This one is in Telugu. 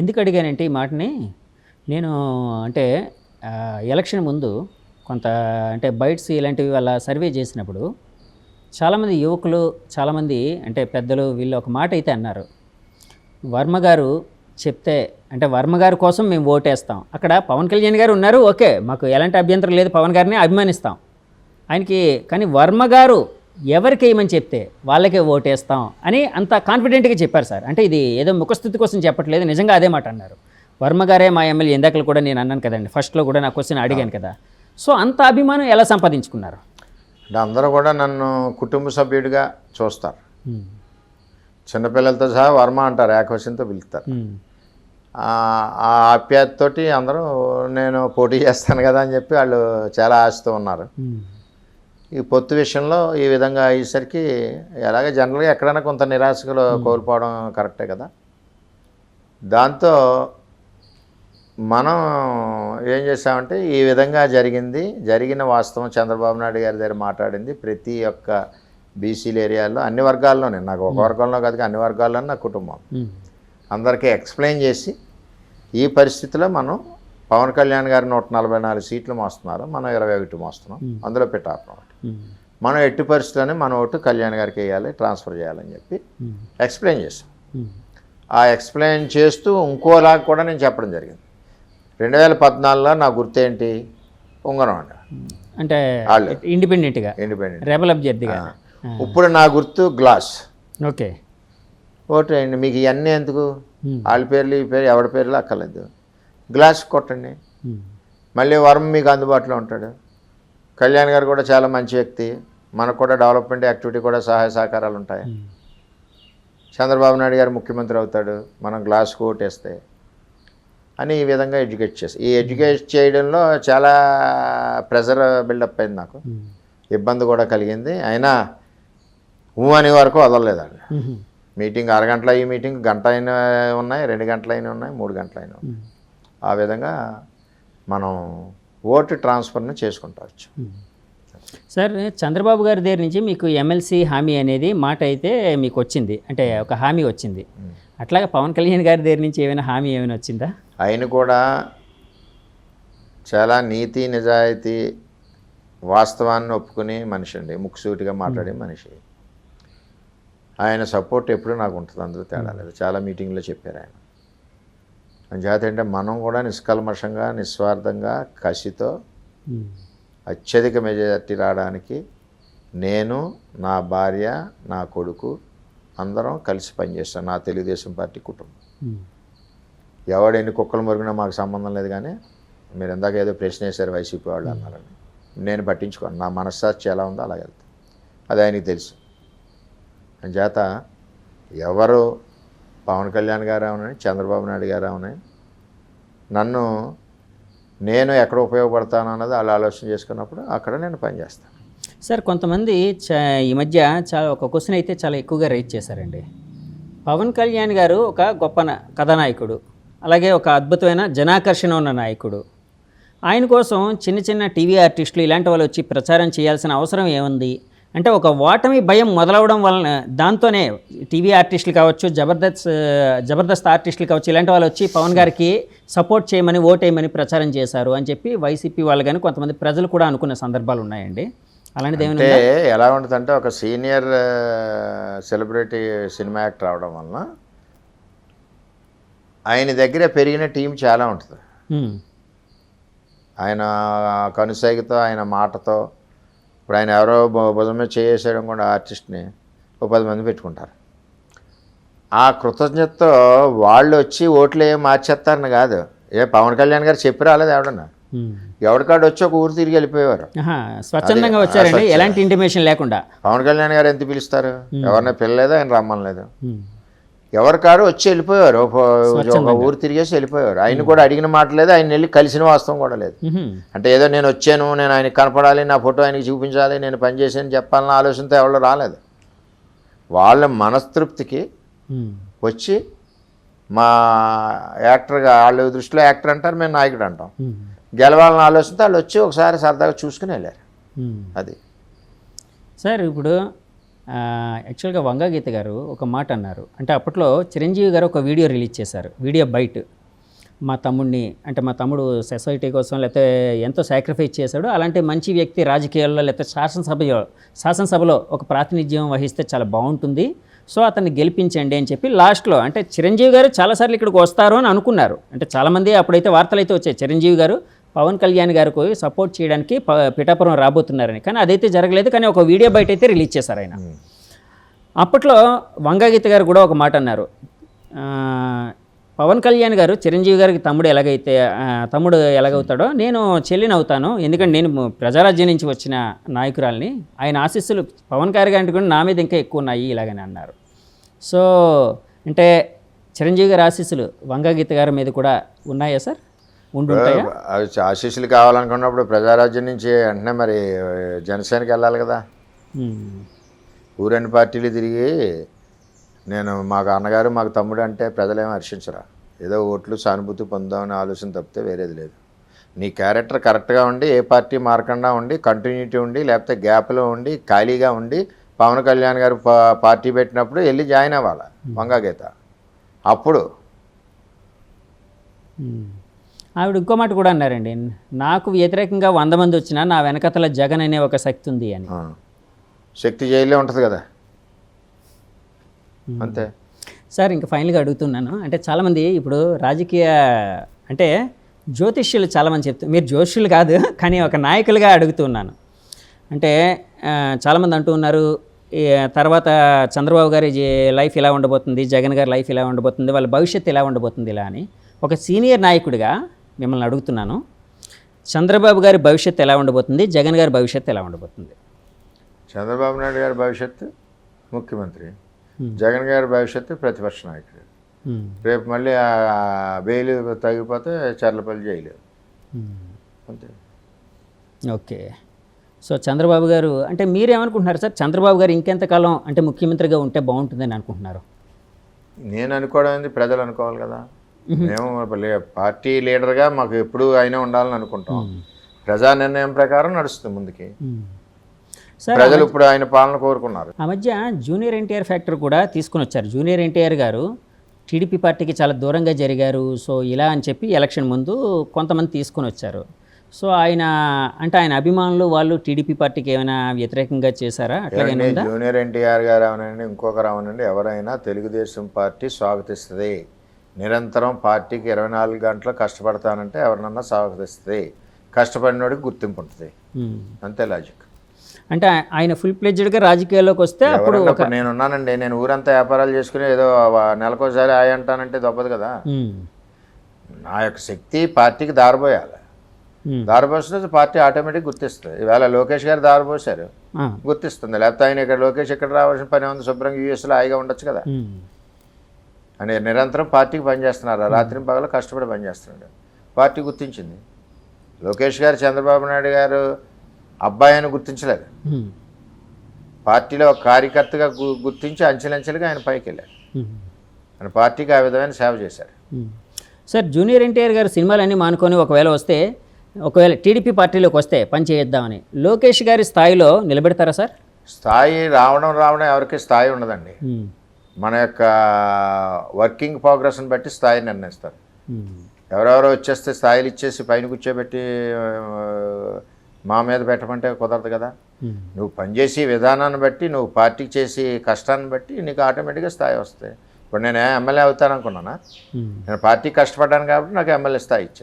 ఎందుకు అడిగానంటే ఈ మాటని నేను అంటే ఎలక్షన్ ముందు కొంత అంటే బైట్స్ ఇలాంటివి అలా సర్వే చేసినప్పుడు చాలామంది యువకులు చాలామంది అంటే పెద్దలు వీళ్ళు ఒక మాట అయితే అన్నారు, వర్మ గారు చెప్తే అంటే వర్మ గారి కోసం మేము ఓటేస్తాం, అక్కడ పవన్ కళ్యాణ్ గారు ఉన్నారు, ఓకే మాకు ఎలాంటి అభ్యంతరం లేదు, పవన్ గారిని అభిమానిస్తాం ఆయనకి, కానీ వర్మ గారు ఎవరికి వేయమని చెప్తే వాళ్ళకే ఓటేస్తాం అని అంత కాన్ఫిడెంట్గా చెప్పారు సార్. అంటే ఇది ఏదో ముఖస్థుతి కోసం చెప్పట్లేదు, నిజంగా అదే మాట అన్నారు. వర్మ గారే మా ఎమ్మెల్యే, ఇందాకలు కూడా నేను అన్నాను కదండి, ఫస్ట్లో కూడా నా క్వశ్చన్ అడిగాను కదా. సో అంత అభిమానం ఎలా సంపాదించుకున్నారు? అంటే అందరూ కూడా నన్ను కుటుంబ సభ్యుడిగా చూస్తారు, చిన్నపిల్లలతో సహా వర్మ అంటారు, ఏకవచనంతో పిలుస్తారు. ఆ ఆప్యాయతతోటి అందరూ నేను పోటీ చేస్తాను కదా అని చెప్పి వాళ్ళు చాలా ఆశతో ఉన్నారు. ఈ పొత్తు విషయంలో ఈ విధంగా అయ్యేసరికి ఎలాగ జనరల్గా ఎక్కడైనా కొంత నిరాశలో కోల్పోవడం కరెక్టే కదా. దాంతో మనం ఏం చేసామంటే ఈ విధంగా జరిగిన వాస్తవం చంద్రబాబు నాయుడు గారి దగ్గర మాట్లాడింది ప్రతి ఒక్క బీసీల ఏరియాల్లో అన్ని వర్గాల్లోనే, నాకు ఒక వర్గంలో కాదు అన్ని వర్గాల్లోనే నా కుటుంబం అందరికీ ఎక్స్ప్లెయిన్ చేసి ఈ పరిస్థితిలో మనం పవన్ కళ్యాణ్ గారు 144 సీట్లు మోస్తున్నారు, మనం 21 మోస్తున్నాం, అందులో పెట్టాపడం మనం ఎట్టి పరిస్థితుల్లోనే మన ఓటు కళ్యాణ్ గారికి వేయాలి, ట్రాన్స్ఫర్ చేయాలని చెప్పి ఎక్స్ప్లెయిన్ చేస్తాం. ఆ ఎక్స్ప్లెయిన్ చేస్తూ ఇంకోలాగా కూడా నేను చెప్పడం జరిగింది. 2014లో నా గుర్తు ఏంటి? ఉంగరం అండి, అంటే ఇండిపెండెంట్ రెబల్ అభ్యర్థిగా. ఇప్పుడు నా గుర్తు గ్లాస్. ఓకే, ఓటు వేయండి, మీకు ఇవన్నీ ఎందుకు, వాళ్ళ పేర్లు ఈ పేరు ఎవరి పేర్లు అక్కర్లేదు, గ్లాస్ కొట్టండి. మళ్ళీ వర్మ మీకు అందుబాటులో ఉంటాడు, కళ్యాణ్ గారు కూడా చాలా మంచి వ్యక్తి, మనకు కూడా డెవలప్మెంట్ యాక్టివిటీ కూడా సహాయ సహకారాలు ఉంటాయి, చంద్రబాబు నాయుడు గారు ముఖ్యమంత్రి అవుతాడు, మనం గ్లాస్కు ఓటేస్తే అని ఈ విధంగా ఎడ్యుకేట్ చేస్తాం. ఈ ఎడ్యుకేట్ చేయడంలో చాలా ప్రెజర్ బిల్డప్ అయింది, నాకు ఇబ్బంది కూడా కలిగింది. అయినా అనే వరకు వదలలేదండి. మీటింగ్ అరగంటల, ఈ మీటింగ్ గంట అయినా ఉన్నాయి, 2 గంటలు అయినా ఉన్నాయి, 3 గంటలు అయినా ఉన్నాయి. ఆ విధంగా మనం ఓటు ట్రాన్స్ఫర్ని చేసుకుంటావచ్చు. సార్, చంద్రబాబు గారి దగ్గర నుంచి మీకు ఎమ్మెల్సీ హామీ అనేది మాట అయితే మీకు వచ్చింది, అంటే ఒక హామీ వచ్చింది. అట్లాగే పవన్ కళ్యాణ్ గారి దగ్గర నుంచి ఏమైనా హామీ ఏమైనా వచ్చిందా? ఆయన కూడా చాలా నీతి నిజాయితీ వాస్తవాన్ని ఒప్పుకునే మనిషి అండి, ముక్కుసూటిగా మాట్లాడే మనిషి. ఆయన సపోర్ట్ ఎప్పుడు నాకు ఉంటుంది, అందులో తేడా లేదు. చాలా మీటింగ్లో చెప్పారు ఆయన. అంచేత అంటే మనం కూడా నిష్కల్మషంగా నిస్వార్థంగా కసితో అత్యధిక మెజారిటీ రావడానికి నేను, నా భార్య, నా కొడుకు అందరం కలిసి పనిచేస్తాం, నా తెలుగుదేశం పార్టీ కుటుంబం. ఎవడు ఎన్ని కుక్కలు మురిగినా మాకు సంబంధం లేదు. కానీ మీరు ఇందాక ఏదో ప్రశ్న వేశారు వైసీపీ వాళ్ళు అన్నారని, నేను పట్టించుకోను, నా మనస్సాక్షి ఎలా ఉందో అలాగే వెళ్తాను, అది ఆయనకి తెలుసు. అంచేత ఎవరు పవన్ కళ్యాణ్ గారు అవునని, చంద్రబాబు నాయుడు గారు అవునని, నన్ను నేను ఎక్కడ ఉపయోగపడతాను అన్నది వాళ్ళు ఆలోచన చేసుకున్నప్పుడు అక్కడ నేను పనిచేస్తాను. సార్, కొంతమంది ఈ మధ్య చాలా ఒక క్వశ్చన్ అయితే చాలా ఎక్కువగా రైజ్ చేశారండి. పవన్ కళ్యాణ్ గారు ఒక గొప్ప కథానాయకుడు, అలాగే ఒక అద్భుతమైన జనాకర్షణ ఉన్న నాయకుడు. ఆయన కోసం చిన్న చిన్న టీవీ ఆర్టిస్టులు ఇలాంటి వాళ్ళు వచ్చి ప్రచారం చేయాల్సిన అవసరం ఏముంది? అంటే ఒక ఓటమి భయం మొదలవడం వలన దాంతోనే టీవీ ఆర్టిస్టులు కావచ్చు, జబర్దస్త్ ఆర్టిస్టులు కావచ్చు, ఇలాంటి వాళ్ళు వచ్చి పవన్ గారికి సపోర్ట్ చేయమని ఓటేయమని ప్రచారం చేశారు అని చెప్పి వైసీపీ వాళ్ళు కానీ కొంతమంది ప్రజలు కూడా అనుకున్న సందర్భాలు ఉన్నాయండి. అలాంటిది ఏమైనా ఎలా ఉంటుందంటే, ఒక సీనియర్ సెలబ్రిటీ సినిమా యాక్టర్ అవడం వలన ఆయన దగ్గర పెరిగిన టీం చాలా ఉంటుంది. ఆయన కనుసైగతో, ఆయన మాటతో, ఇప్పుడు ఆయన ఎవరో భుజం మీద చేసేయడం కూడా ఆర్టిస్ట్ని 10 మంది పెట్టుకుంటారు. ఆ కృతజ్ఞతతో వాళ్ళు వచ్చి ఓట్లు ఏం మార్చేస్తారని కాదు. పవన్ కళ్యాణ్ గారు చెప్పి రాలేదు ఎవడన్నా, ఎవరికాడు వచ్చి ఒక ఊరు తిరిగి వెళ్ళిపోయేవారు, స్వచ్ఛందంగా వచ్చారండి, ఎలాంటి ఇంటిమేషన్ లేకుండా. పవన్ కళ్యాణ్ గారు ఎంత పిలుస్తారు, ఎవరిని పిల్లలేదు, ఆయన రమ్మనలేదు, ఎవరికాడు వచ్చి వెళ్ళిపోయేవారు, ఒక ఊరు తిరిగేసి వెళ్ళిపోయేవారు. ఆయన కూడా అడిగిన మాట లేదు, ఆయన వెళ్ళి కలిసిన వాస్తవం కూడా లేదు. అంటే ఏదో నేను వచ్చాను, నేను ఆయనకి కనపడాలి, నా ఫోటో ఆయనకి చూపించాలి, నేను పనిచేసాను చెప్పాలన్న ఆలోచనతో ఎవరు రాలేదు. వాళ్ళ మనస్తృప్తికి వచ్చి మా యాక్టర్గా, వాళ్ళు దృష్టిలో యాక్టర్ అంటారు, మేము నాయకుడు అంటాం, గెలవాలన్న ఆలోచనతో వాళ్ళు వచ్చి ఒకసారి సరదాగా చూసుకుని వెళ్ళారు. అది సార్. ఇప్పుడు యాక్చువల్గా వంగగీత గారు ఒక మాట అన్నారు. అంటే అప్పట్లో చిరంజీవి గారు ఒక వీడియో రిలీజ్ చేశారు. వీడియో బైట్ మా తమ్ముడిని అంటే మా తమ్ముడు సొసైటీ కోసం లేకపోతే ఎంతో సాక్రిఫైస్ చేశాడు, అలాంటి మంచి వ్యక్తి రాజకీయాల్లో లేకపోతే శాసనసభలో ఒక ప్రాతినిధ్యం వహిస్తే చాలా బాగుంటుంది, సో అతన్ని గెలిపించండి అని చెప్పి లాస్ట్లో అంటే చిరంజీవి గారు చాలాసార్లు ఇక్కడికి వస్తారు అని అనుకున్నారు. అంటే చాలామంది అప్పుడైతే వార్తలు అయితే వచ్చాయి చిరంజీవి గారు పవన్ కళ్యాణ్ గారికి సపోర్ట్ చేయడానికి పిఠాపురం రాబోతున్నారని. కానీ అదైతే జరగలేదు. కానీ ఒక వీడియో బయట అయితే రిలీజ్ చేశారు ఆయన. అప్పట్లో వంగగీత గారు కూడా ఒక మాట అన్నారు, పవన్ కళ్యాణ్ గారు చిరంజీవి గారికి తమ్ముడు ఎలాగవుతాడో నేను చెల్లిని అవుతాను, ఎందుకంటే నేను ప్రజారాజ్యం నుంచి వచ్చిన నాయకురాల్ని, ఆయన ఆశీస్సులు పవన్ గారికి కూడా నా మీద ఇంకా ఎక్కువ ఉన్నాయి ఇలాగని అన్నారు. సో అంటే చిరంజీవి గారి ఆశీస్సులు వంగగీత గారి మీద కూడా ఉన్నాయా సార్? ఉండుంటాయా? అవి ఆశీస్సులు కావాలనుకున్నప్పుడు ప్రజారాజ్యం నుంచి వెంటనే మరి జనసేనకి వెళ్ళాలి కదా. ఊరని పార్టీలు తిరిగి నేను మాకు అన్నగారు మాకు తమ్ముడు అంటే ప్రజలేమో హర్షించరా, ఏదో ఓట్లు సానుభూతి పొందామని ఆలోచన తప్పితే వేరేది లేదు. నీ క్యారెక్టర్ కరెక్ట్గా ఉండి ఏ పార్టీ మారకుండా ఉండి కంటిన్యూటీ ఉండి లేకపోతే గ్యాప్లో ఉండి ఖాళీగా ఉండి పవన్ కళ్యాణ్ గారు పార్టీ పెట్టినప్పుడు వెళ్ళి జాయిన్ అవ్వాలి వంగగీత. అప్పుడు ఆవిడ ఇంకో మాట కూడా అన్నారండి, నాకు వ్యతిరేకంగా 100 మంది వచ్చినా నా వెనకతల జగన్ అనే ఒక శక్తి ఉంది అని. శక్తి జైల్లో ఉంటుంది కదా అంతే సార్. ఇంకా ఫైనల్గా అడుగుతున్నాను, అంటే చాలామంది ఇప్పుడు రాజకీయ అంటే జ్యోతిష్యులు చాలామంది చెప్తారు, మీరు జ్యోతిష్యులు కాదు కానీ ఒక నాయకులుగా అడుగుతున్నాను. అంటే చాలామంది అంటూ ఉన్నారు తర్వాత చంద్రబాబు గారి లైఫ్ ఇలా ఉండబోతుంది, జగన్ గారి లైఫ్ ఇలా ఉండబోతుంది, వాళ్ళ భవిష్యత్తు ఇలా ఉండబోతుంది ఇలా అని. ఒక సీనియర్ నాయకుడిగా మిమ్మల్ని అడుగుతున్నాను, చంద్రబాబు గారి భవిష్యత్తు ఎలా ఉండబోతుంది, జగన్ గారి భవిష్యత్తు ఎలా ఉండబోతుంది? చంద్రబాబు నాయుడు గారి భవిష్యత్తు ముఖ్యమంత్రి, జగన్ గారి భవిష్యత్తు ప్రతిపక్ష నాయకుడు. రేపు మళ్ళీ బెయిల్ తగ్గిపోతే చర్లపల్లి జైలు అంతే. ఓకే. సో చంద్రబాబు గారు అంటే మీరేమనుకుంటున్నారు సార్, చంద్రబాబు గారు ఇంకెంతకాలం అంటే ముఖ్యమంత్రిగా ఉంటే బాగుంటుందని అనుకుంటున్నారు? నేను అనుకోవడం ఏంది, ప్రజలు అనుకోవాలి కదా. మేము పార్టీ లీడర్గా మాకు ఎప్పుడు అయినా ఉండాలని అనుకుంటాం. ప్రజా నిర్ణయం ప్రకారం నడుస్తుంది ముందుకి. ప్రజలు ఇప్పుడు ఆయన పాలన కోరుకున్నారు. ఆ మధ్య జూనియర్ ఎన్టీఆర్ ఫ్యాక్టర్ కూడా తీసుకుని వచ్చారు. జూనియర్ ఎన్టీఆర్ గారు టీడీపీ పార్టీకి చాలా దూరంగా జరిగారు, సో ఇలా అని చెప్పి ఎలక్షన్ ముందు కొంతమంది తీసుకొని వచ్చారు. సో ఆయన అంటే ఆయన అభిమానులు వాళ్ళు టీడీపీ పార్టీకి ఏమైనా వ్యతిరేకంగా చేశారా? అట్లాగే జూనియర్ ఎన్టీఆర్ గారు అవనండి ఇంకొకరు అవనండి ఎవరైనా తెలుగుదేశం పార్టీ స్వాగతిస్తుంది. నిరంతరం పార్టీకి 24 గంటలు కష్టపడతానంటే ఎవరినన్నా స్వాగతిస్తుంది. కష్టపడినోడికి గుర్తింపు ఉంటుంది, అంతే లాజిక్. అంటే ఆయన ఫుల్ ప్లెడ్జ్డ్గా రాజకీయాల్లోకి వస్తే అప్పుడు నేను ఉన్నానండి, నేను ఊరంతా వ్యాపారాలు చేసుకుని ఏదో నెలకోసారి ఆయ అంటానంటే తప్పదు కదా. నా యొక్క శక్తి పార్టీకి దారిపోయాలి. దారిపోస్తే పార్టీ ఆటోమేటిక్ గుర్తిస్తుంది. ఈవేళ లోకేష్ గారు దారిపోసారు, గుర్తిస్తుంది. లేకపోతే ఆయన ఇక్కడ లోకేష్ ఇక్కడ రావాల్సిన పని ఉంది, శుభ్రంగా యూఎస్లో హాయిగా ఉండొచ్చు కదా అని. నిరంతరం పార్టీకి పనిచేస్తున్నారు, రాత్రి పగలు కష్టపడి పనిచేస్తున్నాడు, పార్టీ గుర్తించింది. లోకేష్ గారు చంద్రబాబు నాయుడు గారు అబ్బాయి అని గుర్తించలేదు, పార్టీలో ఒక కార్యకర్తగా గుర్తించి అంచెలంచెలుగా ఆయన పైకి వెళ్ళారు. ఆయన పార్టీకి ఆ విధమైన సేవ చేశారు. సార్ జూనియర్ ఎన్టీఆర్ గారు సినిమాలన్నీ మానుకొని ఒకవేళ టీడీపీ పార్టీలోకి వస్తే పని చేద్దామని లోకేష్ గారి స్థాయిలో నిలబెడతారా సార్? స్థాయి రావడం ఎవరికి స్థాయి ఉండదండి. మన యొక్క వర్కింగ్ ప్రోగ్రెస్ని బట్టి స్థాయి నిర్ణయిస్తారు. ఎవరెవరో వచ్చేస్తే స్థాయిలు ఇచ్చేసి పైన కూర్చోబెట్టి మా మీద పెట్టమంటే కుదరదు కదా. నువ్వు పనిచేసి విధానాన్ని బట్టి నువ్వు పార్టీకి చేసి కష్టాన్ని బట్టి నీకు ఆటోమేటిక్గా స్థాయి వస్తాయి. ఇప్పుడు నేను ఎమ్మెల్యే అవుతాను అనుకున్నానా, నేను పార్టీకి కష్టపడ్డాను కాబట్టి నాకు ఎమ్మెల్యే స్థాయి ఇచ్చాను.